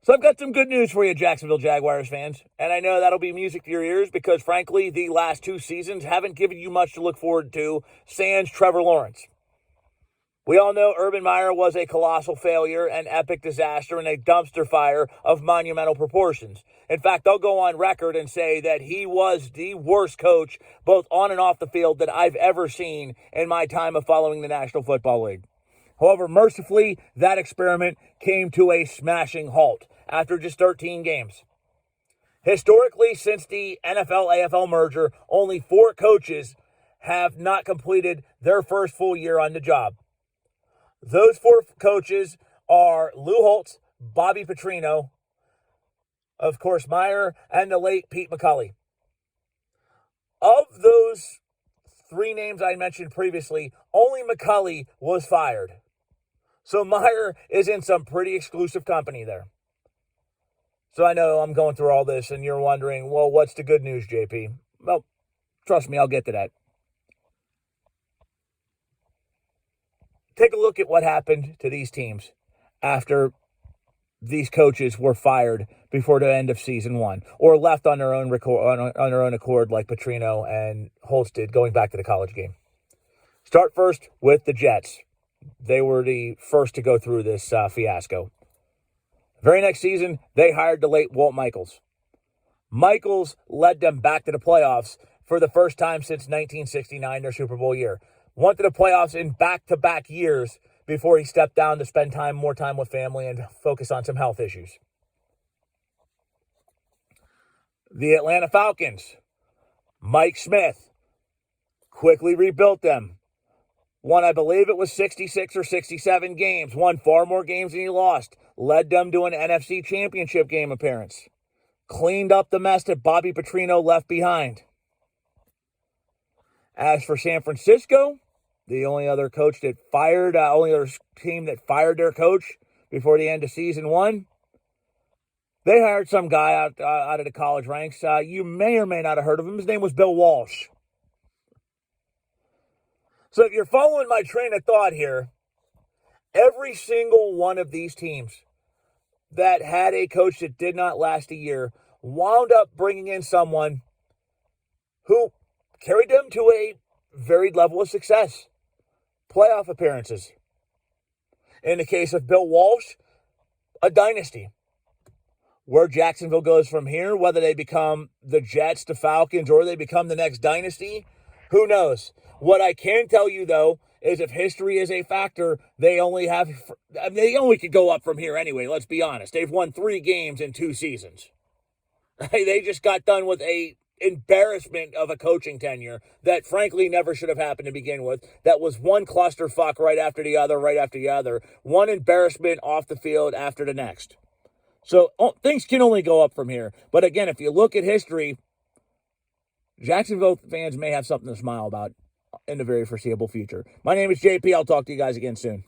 So I've got some good news for you, Jacksonville Jaguars fans. And I know that'll be music to your ears because, frankly, the last two seasons haven't given you much to look forward to, sans Trevor Lawrence. We all know Urban Meyer was a colossal failure, an epic disaster, and a dumpster fire of monumental proportions. In fact, I'll go on record and say that he was the worst coach, both on and off the field, that I've ever seen in my time of following the National Football League. However, mercifully, that experiment came to a smashing halt after just 13 games. Historically, since the NFL-AFL merger, only 4 coaches have not completed their first full year on the job. Those 4 coaches are Lou Holtz, Bobby Petrino, of course, Meyer, and the late Pete McCulley. Of those 3 names I mentioned previously, only McCulley was fired. So Meyer is in some pretty exclusive company there. So I know I'm going through all this and you're wondering, well, what's the good news, JP? Well, trust me, I'll get to that. Take a look at what happened to these teams after these coaches were fired before the end of season 1 or left on their own accord like Petrino and Holtz did going back to the college game. Start first with the Jets. They were the first to go through this fiasco. Very next season, they hired the late Walt Michaels. Michaels led them back to the playoffs for the first time since 1969, their Super Bowl year. Went to the playoffs in back-to-back years before he stepped down to spend more time with family and focus on some health issues. The Atlanta Falcons, Mike Smith, quickly rebuilt them. Won, I believe it was 66 or 67 games. Won far more games than he lost. Led them to an NFC Championship game appearance. Cleaned up the mess that Bobby Petrino left behind. As for San Francisco, the only other team that fired their coach before the end of season 1, they hired some guy out of the college ranks. You may or may not have heard of him. His name was Bill Walsh. So if you're following my train of thought here, every single one of these teams that had a coach that did not last a year wound up bringing in someone who carried them to a varied level of success. Playoff appearances. In the case of Bill Walsh, a dynasty. Where Jacksonville goes from here, whether they become the Jets, the Falcons, or they become the next dynasty, who knows? What I can tell you, though, is if history is a factor, they only could go up from here anyway, let's be honest. They've won 3 games in 2 seasons. They just got done with a embarrassment of a coaching tenure that frankly never should have happened to begin with. That was one clusterfuck right after the other. One embarrassment off the field after the next. So things can only go up from here. But again, if you look at history, Jacksonville fans may have something to smile about in the very foreseeable future. My name is JP. I'll talk to you guys again soon.